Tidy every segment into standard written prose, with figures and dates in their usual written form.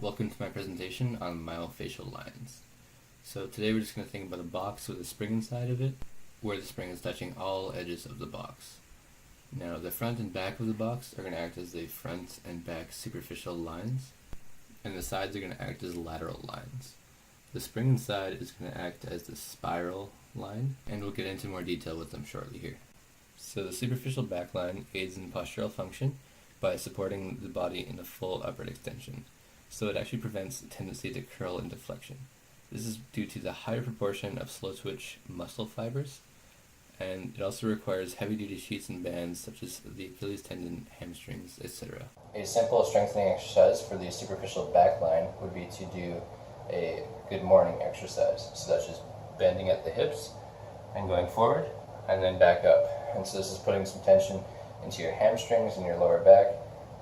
Welcome to my presentation on myofascial lines. So today we're just going to think about a box with a spring inside of it, where the spring is touching all edges of the box. Now the front and back of the box are going to act as the front and back superficial lines, and the sides are going to act as lateral lines. The spring inside is going to act as the spiral line, and we'll get into more detail with them shortly here. So the superficial back line aids in postural function by supporting the body in a full upward extension. So it actually prevents the tendency to curl into flexion. This is due to the higher proportion of slow twitch muscle fibers, and it also requires heavy-duty sheets and bands such as the Achilles tendon, hamstrings, etc. A simple strengthening exercise for the superficial back line would be to do a good morning exercise, such as bending at the hips and going forward and then back up. And so this is putting some tension into your hamstrings and your lower back,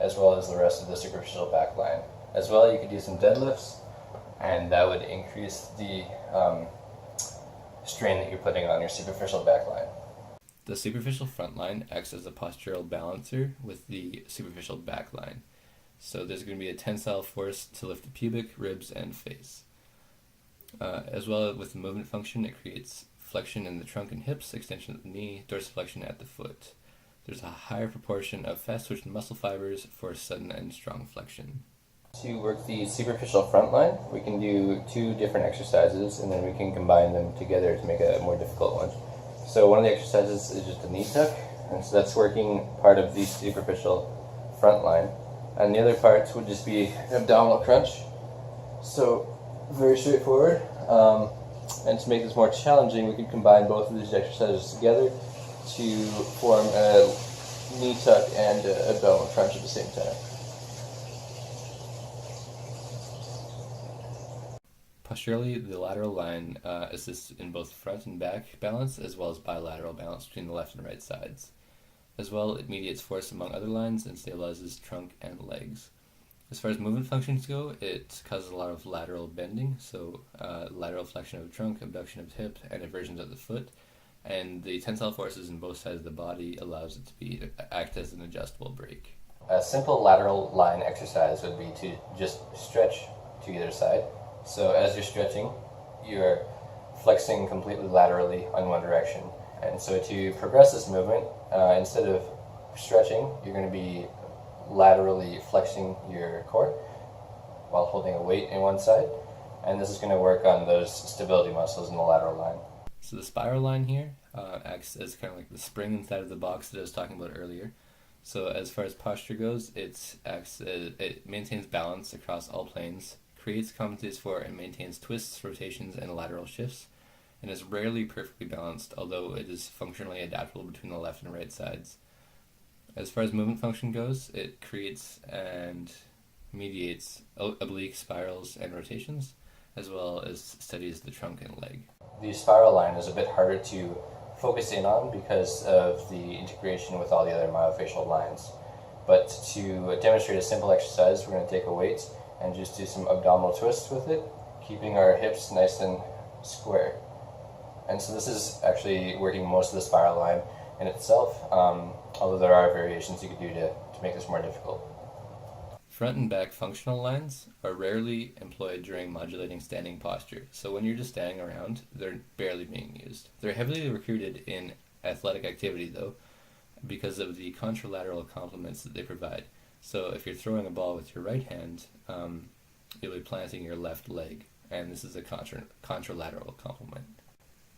as well as the rest of the superficial back line. As well, you could do some deadlifts, and that would increase the strain that you're putting on your superficial back line. The superficial front line acts as a postural balancer with the superficial back line. So there's going to be a tensile force to lift the pubic, ribs, and face. As well, with the movement function, it creates flexion in the trunk and hips, extension of the knee, dorsiflexion at the foot. There's a higher proportion of fast-twitch muscle fibers for sudden and strong flexion. To work the superficial front line, we can do two different exercises, and then we can combine them together to make a more difficult one. So one of the exercises is just a knee tuck, and so that's working part of the superficial front line. And the other part would just be an abdominal crunch. So very straightforward. And to make this more challenging, we could combine both of these exercises together to form a knee tuck and an abdominal crunch at the same time. Posturally, the lateral line assists in both front and back balance, as well as bilateral balance between the left and right sides. As well, it mediates force among other lines and stabilizes trunk and legs. As far as movement functions go, it causes a lot of lateral bending, so lateral flexion of the trunk, abduction of the hip, and eversions of the foot. And the tensile forces in both sides of the body allows it to act as an adjustable brake. A simple lateral line exercise would be to just stretch to either side. So as you're stretching, you're flexing completely laterally in one direction. And so to progress this movement, instead of stretching, you're going to be laterally flexing your core while holding a weight in one side. And this is going to work on those stability muscles in the lateral line. So the spiral line here acts as kind of like the spring inside of the box that I was talking about earlier. So as far as posture goes, it maintains balance across all planes, creates compensates for and maintains twists, rotations, and lateral shifts, and is rarely perfectly balanced, although it is functionally adaptable between the left and right sides. As far as movement function goes, it creates and mediates oblique spirals and rotations, as well as studies the trunk and leg. The spiral line is a bit harder to focus in on because of the integration with all the other myofascial lines. But to demonstrate a simple exercise, we're going to take a weight and just do some abdominal twists with it, keeping our hips nice and square. And so this is actually working most of the spiral line in itself, although there are variations you could do to make this more difficult. Front and back functional lines are rarely employed during modulating standing posture, so when you're just standing around, they're barely being used. They're heavily recruited in athletic activity, though, because of the contralateral complements that they provide. So if you're throwing a ball with your right hand, you'll be planting your left leg, and this is a contralateral complement.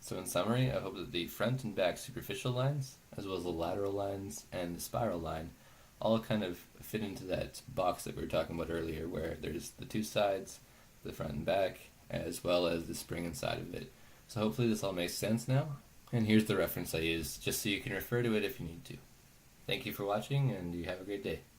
So in summary, I hope that the front and back superficial lines, as well as the lateral lines and the spiral line, all kind of fit into that box that we were talking about earlier, where there's the two sides, the front and back, as well as the spring inside of it. So hopefully this all makes sense now, and here's the reference I use, just so you can refer to it if you need to. Thank you for watching, and you have a great day.